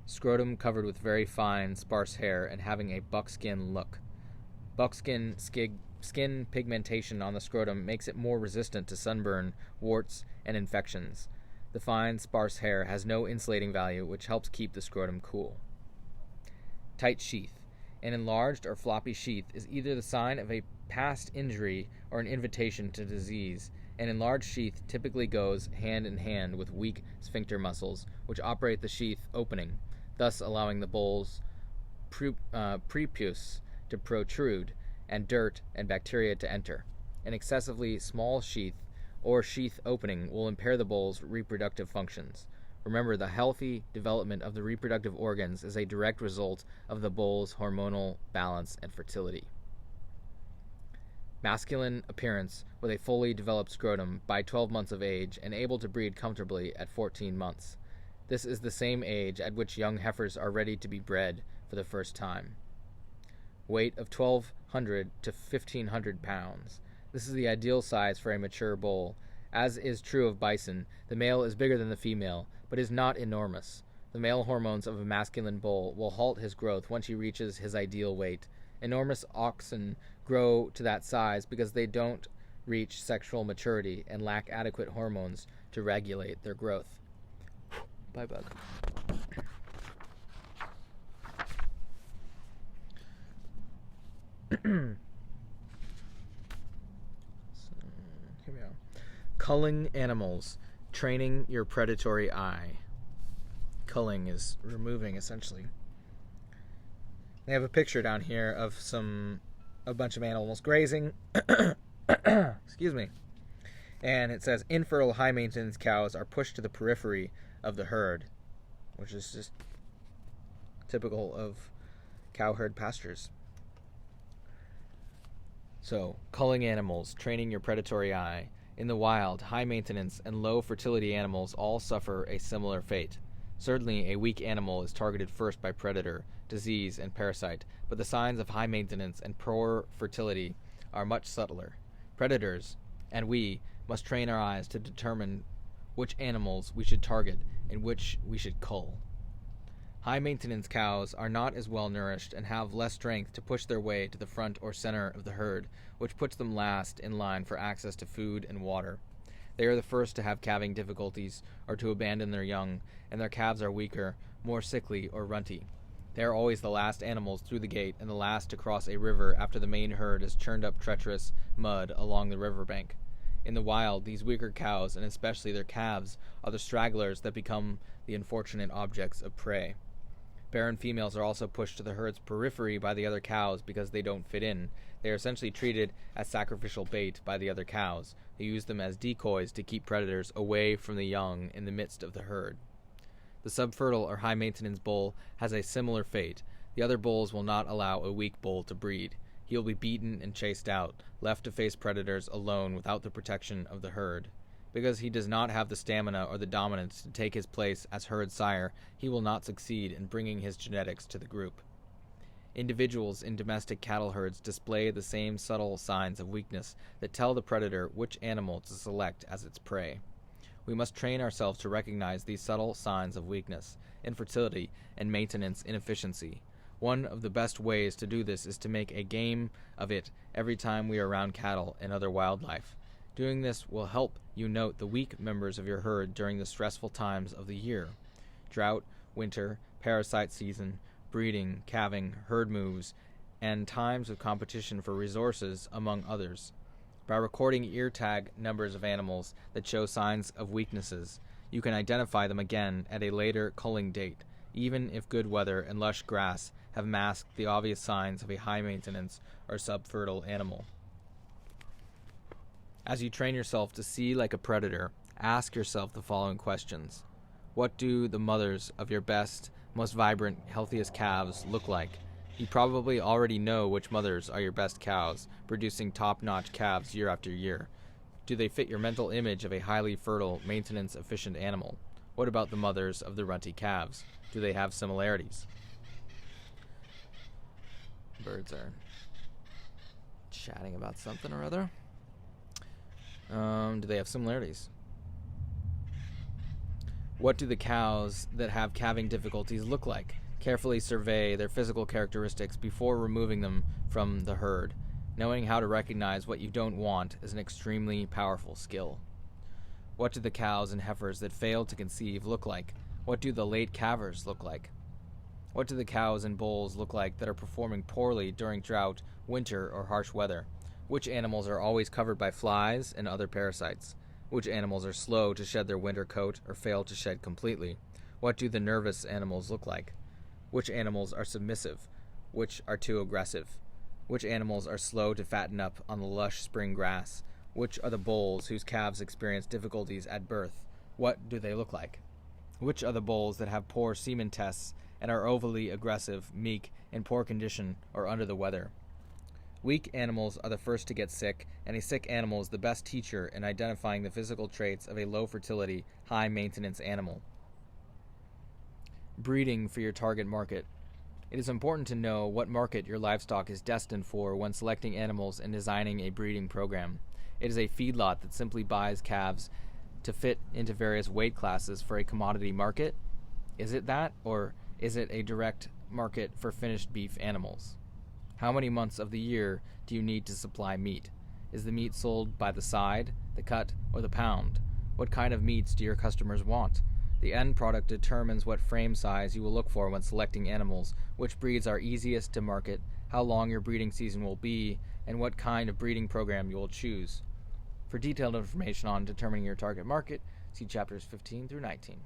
Scrotum covered with very fine, sparse hair and having a buckskin look. Buckskin skin pigmentation on the scrotum makes it more resistant to sunburn, warts, and infections. The fine, sparse hair has no insulating value, which helps keep the scrotum cool. Tight sheath. An enlarged or floppy sheath is either the sign of a past injury or an invitation to disease. An enlarged sheath typically goes hand in hand with weak sphincter muscles, which operate the sheath opening, thus allowing the bull's prepuce to protrude and dirt and bacteria to enter. An excessively small sheath or sheath opening will impair the bull's reproductive functions. Remember, the healthy development of the reproductive organs is a direct result of the bull's hormonal balance and fertility. Masculine appearance with a fully developed scrotum by 12 months of age and able to breed comfortably at 14 months. This is the same age at which young heifers are ready to be bred for the first time. Weight of 1,200 to 1,500 pounds. This is the ideal size for a mature bull. As is true of bison, the male is bigger than the female, but is not enormous. The male hormones of a masculine bull will halt his growth once he reaches his ideal weight. Enormous oxen grow to that size because they don't reach sexual maturity and lack adequate hormones to regulate their growth. Bye, bug. Here we go. Culling animals. Training your predatory eye. Culling is removing, essentially. They have a picture down here of a bunch of animals grazing. Excuse me. And it says, infertile high-maintenance cows are pushed to the periphery of the herd, which is just typical of cow herd pastures. So, culling animals, training your predatory eye. In the wild, high-maintenance and low-fertility animals all suffer a similar fate. Certainly, a weak animal is targeted first by predator, disease, and parasite, but the signs of high maintenance and poor fertility are much subtler. Predators, and we, must train our eyes to determine which animals we should target and which we should cull. High-maintenance cows are not as well nourished and have less strength to push their way to the front or center of the herd, which puts them last in line for access to food and water. They are the first to have calving difficulties or to abandon their young, and their calves are weaker, more sickly, or runty. They are always the last animals through the gate and the last to cross a river after the main herd has churned up treacherous mud along the riverbank. In the wild, these weaker cows, and especially their calves, are the stragglers that become the unfortunate objects of prey. Barren females are also pushed to the herd's periphery by the other cows because they don't fit in. They are essentially treated as sacrificial bait by the other cows, who use them as decoys to keep predators away from the young in the midst of the herd. The subfertile or high-maintenance bull has a similar fate. The other bulls will not allow a weak bull to breed. He will be beaten and chased out, left to face predators alone without the protection of the herd. Because he does not have the stamina or the dominance to take his place as herd sire, he will not succeed in bringing his genetics to the group. Individuals in domestic cattle herds display the same subtle signs of weakness that tell the predator which animal to select as its prey. We must train ourselves to recognize these subtle signs of weakness, infertility, and maintenance inefficiency. One of the best ways to do this is to make a game of it every time we are around cattle and other wildlife. Doing this will help you note the weak members of your herd during the stressful times of the year. Drought, winter, parasite season, breeding, calving, herd moves, and times of competition for resources, among others. By recording ear tag numbers of animals that show signs of weaknesses, you can identify them again at a later culling date, even if good weather and lush grass have masked the obvious signs of a high-maintenance or subfertile animal. As you train yourself to see like a predator, ask yourself the following questions. What do the mothers of your best, most vibrant, healthiest calves look like? You probably already know which mothers are your best cows, producing top-notch calves year after year. Do they fit your mental image of a highly fertile, maintenance-efficient animal? What about the mothers of the runty calves? Do they have similarities? Birds are chatting about something or other. Do they have similarities? What do the cows that have calving difficulties look like? Carefully survey their physical characteristics before removing them from the herd. Knowing how to recognize what you don't want is an extremely powerful skill. What do the cows and heifers that fail to conceive look like? What do the late calvers look like? What do the cows and bulls look like that are performing poorly during drought, winter, or harsh weather? Which animals are always covered by flies and other parasites? Which animals are slow to shed their winter coat or fail to shed completely? What do the nervous animals look like? Which animals are submissive? Which are too aggressive? Which animals are slow to fatten up on the lush spring grass? Which are the bulls whose calves experience difficulties at birth? What do they look like? Which are the bulls that have poor semen tests and are overly aggressive, meek, in poor condition, or under the weather? Weak animals are the first to get sick, and a sick animal is the best teacher in identifying the physical traits of a low-fertility, high-maintenance animal. Breeding for your target market. It is important to know what market your livestock is destined for when selecting animals and designing a breeding program. It is a feedlot that simply buys calves to fit into various weight classes for a commodity market. Is it that, or is it a direct market for finished beef animals? How many months of the year do you need to supply meat? Is the meat sold by the side, the cut, or the pound? What kind of meats do your customers want? The end product determines what frame size you will look for when selecting animals, which breeds are easiest to market, how long your breeding season will be, and what kind of breeding program you will choose. For detailed information on determining your target market, see chapters 15 through 19.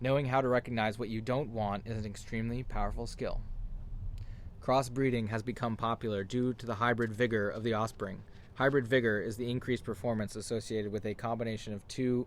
Knowing how to recognize what you don't want is an extremely powerful skill. Crossbreeding has become popular due to the hybrid vigor of the offspring. Hybrid vigor is the increased performance associated with a combination of two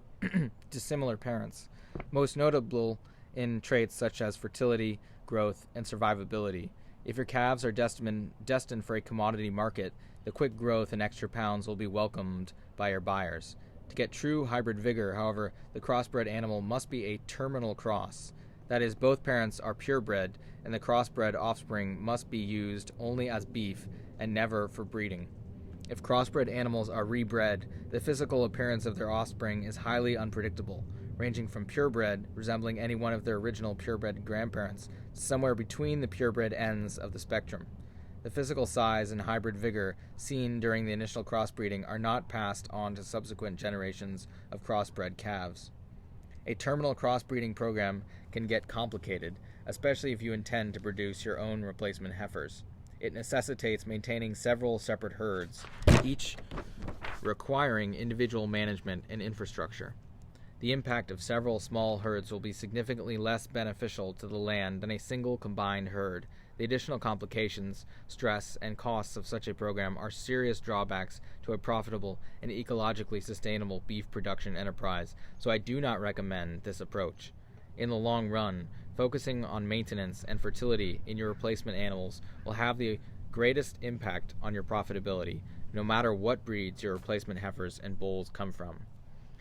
dissimilar parents, most notable in traits such as fertility, growth, and survivability. If your calves are destined for a commodity market, the quick growth and extra pounds will be welcomed by your buyers. To get true hybrid vigor, however, the crossbred animal must be a terminal cross. That is, both parents are purebred, and the crossbred offspring must be used only as beef and never for breeding. If crossbred animals are rebred, the physical appearance of their offspring is highly unpredictable, ranging from purebred, resembling any one of their original purebred grandparents, to somewhere between the purebred ends of the spectrum. The physical size and hybrid vigor seen during the initial crossbreeding are not passed on to subsequent generations of crossbred calves. A terminal crossbreeding program can get complicated, especially if you intend to produce your own replacement heifers. It necessitates maintaining several separate herds, each requiring individual management and infrastructure. The impact of several small herds will be significantly less beneficial to the land than a single combined herd. The additional complications, stress, and costs of such a program are serious drawbacks to a profitable and ecologically sustainable beef production enterprise, so I do not recommend this approach. In the long run, focusing on maintenance and fertility in your replacement animals will have the greatest impact on your profitability, no matter what breeds your replacement heifers and bulls come from.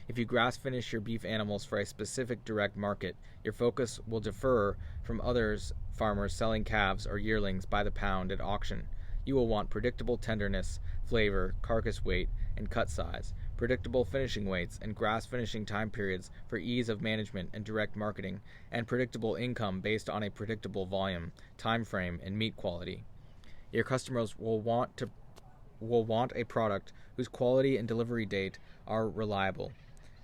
If you grass finish your beef animals for a specific direct market, your focus will differ from others farmers selling calves or yearlings by the pound at auction. You will want predictable tenderness, flavor, carcass weight, and cut size, predictable finishing weights and grass finishing time periods for ease of management and direct marketing, and predictable income based on a predictable volume, time frame, and meat quality. Your customers will want a product whose quality and delivery date are reliable,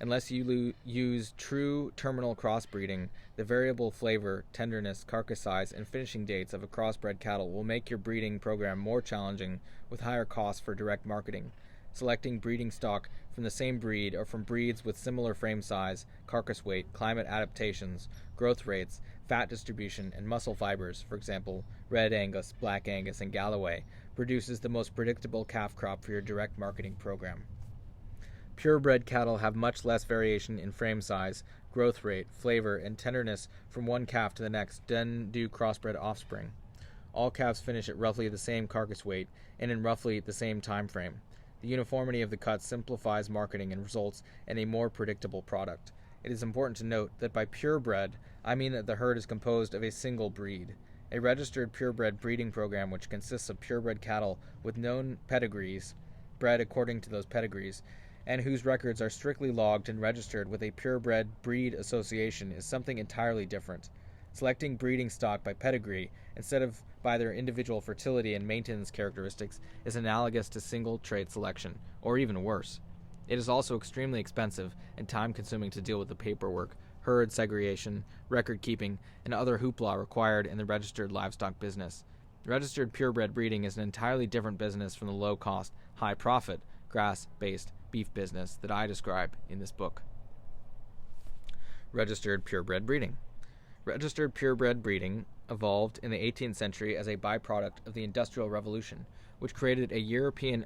Unless you use true terminal crossbreeding, the variable flavor, tenderness, carcass size, and finishing dates of a crossbred cattle will make your breeding program more challenging with higher costs for direct marketing. Selecting breeding stock from the same breed or from breeds with similar frame size, carcass weight, climate adaptations, growth rates, fat distribution, and muscle fibers, for example, Red Angus, Black Angus, and Galloway, produces the most predictable calf crop for your direct marketing program. Purebred cattle have much less variation in frame size, growth rate, flavor, and tenderness from one calf to the next than do crossbred offspring. All calves finish at roughly the same carcass weight and in roughly the same time frame. The uniformity of the cuts simplifies marketing and results in a more predictable product. It is important to note that by purebred, I mean that the herd is composed of a single breed. A registered purebred breeding program which consists of purebred cattle with known pedigrees, bred according to those pedigrees, and whose records are strictly logged and registered with a purebred breed association is something entirely different. Selecting breeding stock by pedigree instead of by their individual fertility and maintenance characteristics is analogous to single trait selection, or even worse. It is also extremely expensive and time-consuming to deal with the paperwork, herd segregation, record keeping, and other hoopla required in the registered livestock business. Registered purebred breeding is an entirely different business from the low-cost, high-profit, grass-based beef business that I describe in this book. Registered purebred breeding. Registered purebred breeding evolved in the 18th century as a byproduct of the Industrial Revolution, which created a European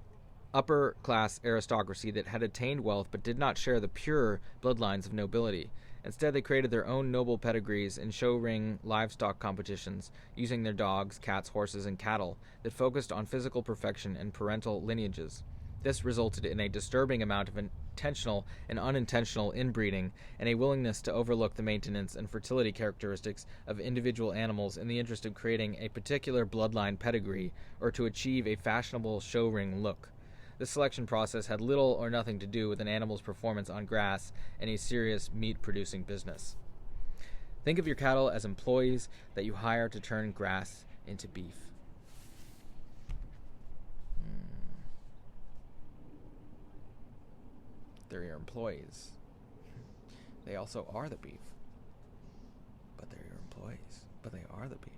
upper-class aristocracy that had attained wealth but did not share the pure bloodlines of nobility. Instead, they created their own noble pedigrees in show-ring livestock competitions, using their dogs, cats, horses, and cattle that focused on physical perfection and parental lineages. This resulted in a disturbing amount of intentional and unintentional inbreeding and a willingness to overlook the maintenance and fertility characteristics of individual animals in the interest of creating a particular bloodline pedigree or to achieve a fashionable show ring look. This selection process had little or nothing to do with an animal's performance on grass in a serious meat-producing business. Think of your cattle as employees that you hire to turn grass into beef. They're your employees. They also are the beef. But they're your employees. But they are the beef.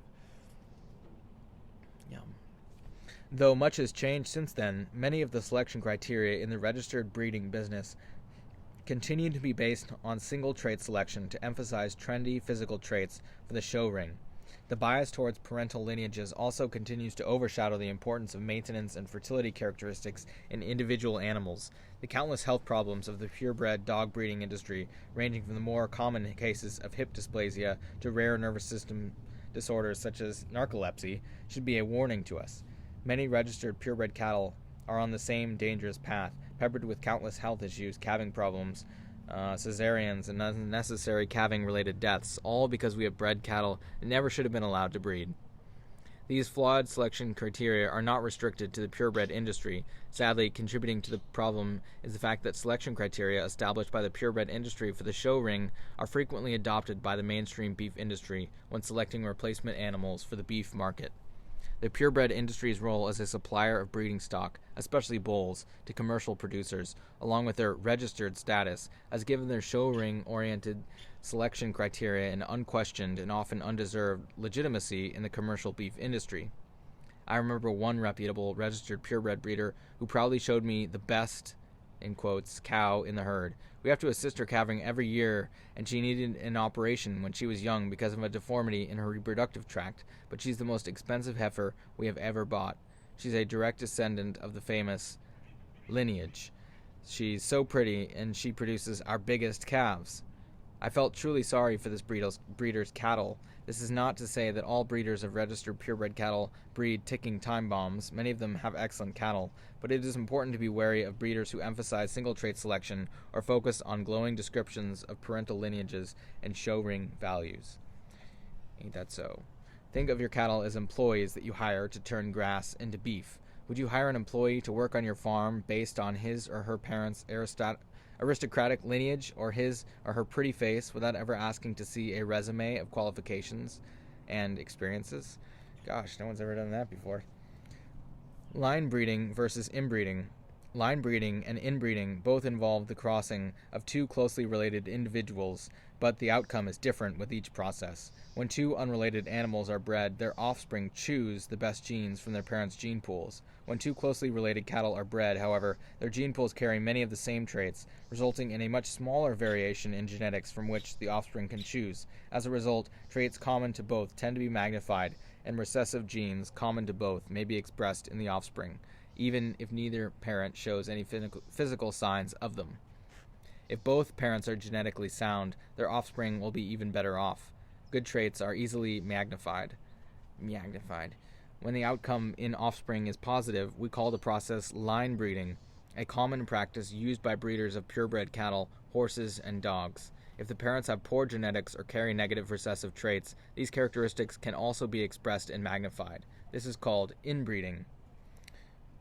Yum. Though much has changed since then, many of the selection criteria in the registered breeding business continue to be based on single trait selection to emphasize trendy physical traits for the show ring. The bias towards parental lineages also continues to overshadow the importance of maintenance and fertility characteristics in individual animals. The countless health problems of the purebred dog breeding industry, ranging from the more common cases of hip dysplasia to rare nervous system disorders such as narcolepsy, should be a warning to us. Many registered purebred cattle are on the same dangerous path, peppered with countless health issues, calving problems, cesareans, and unnecessary calving-related deaths, all because we have bred cattle that never should have been allowed to breed. These flawed selection criteria are not restricted to the purebred industry. Sadly, contributing to the problem is the fact that selection criteria established by the purebred industry for the show ring are frequently adopted by the mainstream beef industry when selecting replacement animals for the beef market. The purebred industry's role as a supplier of breeding stock, especially bulls, to commercial producers, along with their registered status, has given their show ring-oriented selection criteria an unquestioned and often undeserved legitimacy in the commercial beef industry. I remember one reputable registered purebred breeder who proudly showed me the best, in quotes, cow in the herd. We have to assist her calving every year, and she needed an operation when she was young because of a deformity in her reproductive tract, but she's the most expensive heifer we have ever bought. She's a direct descendant of the famous lineage. She's so pretty, and she produces our biggest calves. I felt truly sorry for this breeder's cattle. This is not to say that all breeders of registered purebred cattle breed ticking time bombs. Many of them have excellent cattle, but it is important to be wary of breeders who emphasize single trait selection or focus on glowing descriptions of parental lineages and show ring values. Ain't that so? Think of your cattle as employees that you hire to turn grass into beef. Would you hire an employee to work on your farm based on his or her parents' aristocratic lineage or his or her pretty face without ever asking to see a resume of qualifications and experiences? Gosh, no one's ever done that before. Line breeding versus inbreeding. Line breeding and inbreeding both involve the crossing of two closely related individuals, but the outcome is different with each process. When two unrelated animals are bred, their offspring choose the best genes from their parents' gene pools. When two closely related cattle are bred, however, their gene pools carry many of the same traits, resulting in a much smaller variation in genetics from which the offspring can choose. As a result, traits common to both tend to be magnified, and recessive genes common to both may be expressed in the offspring, even if neither parent shows any physical signs of them. If both parents are genetically sound, their offspring will be even better off. Good traits are easily magnified. When the outcome in offspring is positive, we call the process line breeding, a common practice used by breeders of purebred cattle, horses, and dogs. If the parents have poor genetics or carry negative recessive traits, these characteristics can also be expressed and magnified. This is called inbreeding.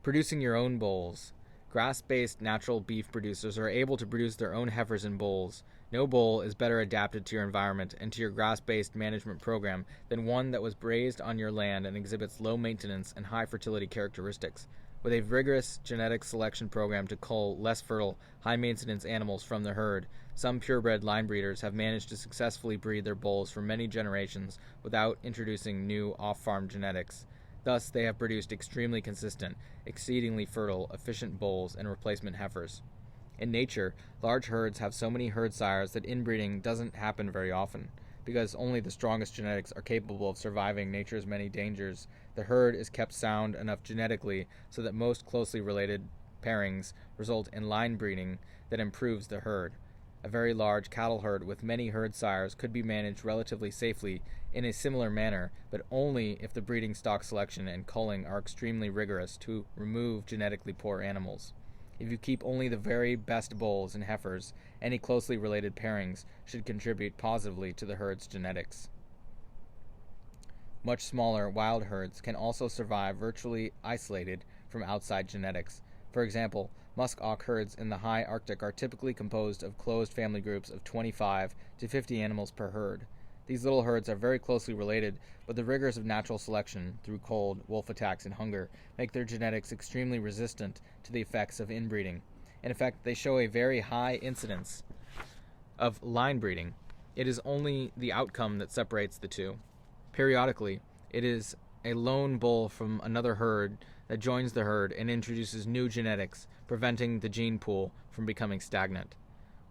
Producing your own bulls. Grass-based natural beef producers are able to produce their own heifers and bulls. No bull is better adapted to your environment and to your grass-based management program than one that was grazed on your land and exhibits low maintenance and high fertility characteristics. With a rigorous genetic selection program to cull less fertile, high-maintenance animals from the herd, some purebred line breeders have managed to successfully breed their bulls for many generations without introducing new off-farm genetics. Thus, they have produced extremely consistent, exceedingly fertile, efficient bulls and replacement heifers. In nature, large herds have so many herd sires that inbreeding doesn't happen very often. Because only the strongest genetics are capable of surviving nature's many dangers, the herd is kept sound enough genetically so that most closely related pairings result in line breeding that improves the herd. A very large cattle herd with many herd sires could be managed relatively safely in a similar manner, but only if the breeding stock selection and culling are extremely rigorous to remove genetically poor animals. If you keep only the very best bulls and heifers, any closely related pairings should contribute positively to the herd's genetics. Much smaller wild herds can also survive virtually isolated from outside genetics. For example, musk ox herds in the high Arctic are typically composed of closed family groups of 25 to 50 animals per herd. These little herds are very closely related, but the rigors of natural selection, through cold, wolf attacks, and hunger, make their genetics extremely resistant to the effects of inbreeding. In effect, they show a very high incidence of line breeding. It is only the outcome that separates the two. Periodically, it is a lone bull from another herd that joins the herd and introduces new genetics, preventing the gene pool from becoming stagnant.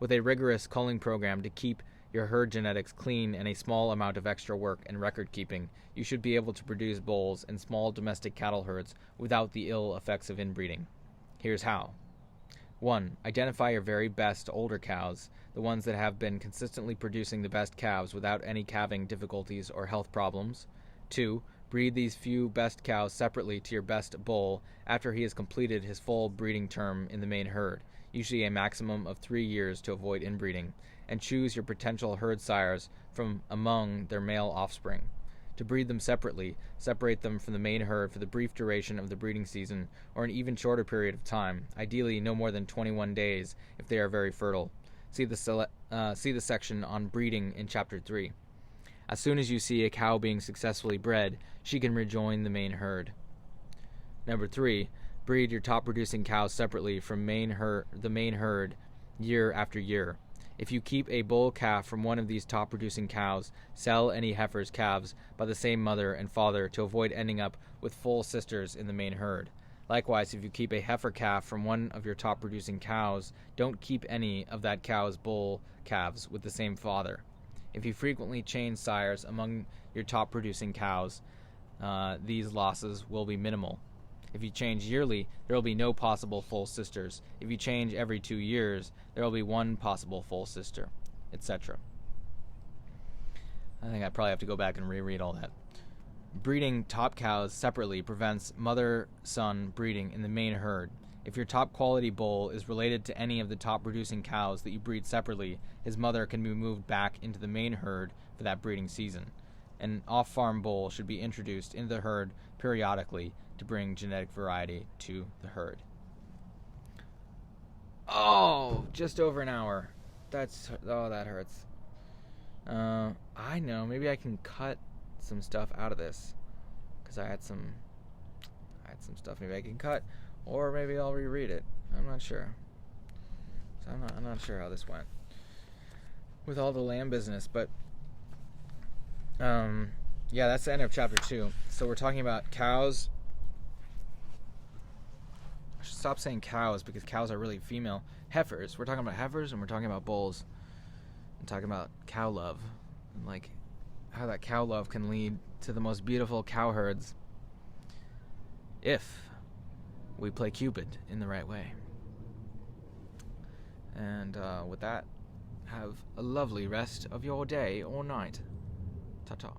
With a rigorous culling program to keep your herd genetics clean and a small amount of extra work and record keeping, you should be able to produce bulls in small domestic cattle herds without the ill effects of inbreeding. Here's how. 1. Identify your very best older cows, the ones that have been consistently producing the best calves without any calving difficulties or health problems. 2. Breed these few best cows separately to your best bull after he has completed his full breeding term in the main herd, usually a maximum of 3 years to avoid inbreeding, and choose your potential herd sires from among their male offspring. To breed them separately, separate them from the main herd for the brief duration of the breeding season or an even shorter period of time, ideally no more than 21 days if they are very fertile. See the section on breeding in Chapter 3. As soon as you see a cow being successfully bred, she can rejoin the main herd. Number 3. Breed your top producing cows separately from the main herd year after year. If you keep a bull calf from one of these top producing cows, sell any heifer's calves by the same mother and father to avoid ending up with full sisters in the main herd. Likewise, if you keep a heifer calf from one of your top producing cows, don't keep any of that cow's bull calves with the same father. If you frequently change sires among your top producing cows, these losses will be minimal. If you change yearly, there will be no possible full sisters. If you change every 2 years, there will be one possible full sister, etc. I think I probably have to go back and reread all that. Breeding top cows separately prevents mother-son breeding in the main herd. If your top quality bull is related to any of the top producing cows that you breed separately, his mother can be moved back into the main herd for that breeding season. An off-farm bull should be introduced into the herd periodically to bring genetic variety to the herd. Oh, just over an hour. That hurts. I know. Maybe I can cut some stuff out of this because I had some stuff maybe I can cut, Or maybe I'll reread it. I'm not sure. So I'm not sure how this went with all the lamb business, but yeah, that's the end of chapter 2. So we're talking about cows. I should stop saying cows because cows are really female. Heifers. We're talking about heifers and we're talking about bulls. I'm talking about cow love and like how that cow love can lead to the most beautiful cow herds if we play Cupid in the right way. And with that, have a lovely rest of your day or night. Ta-ta.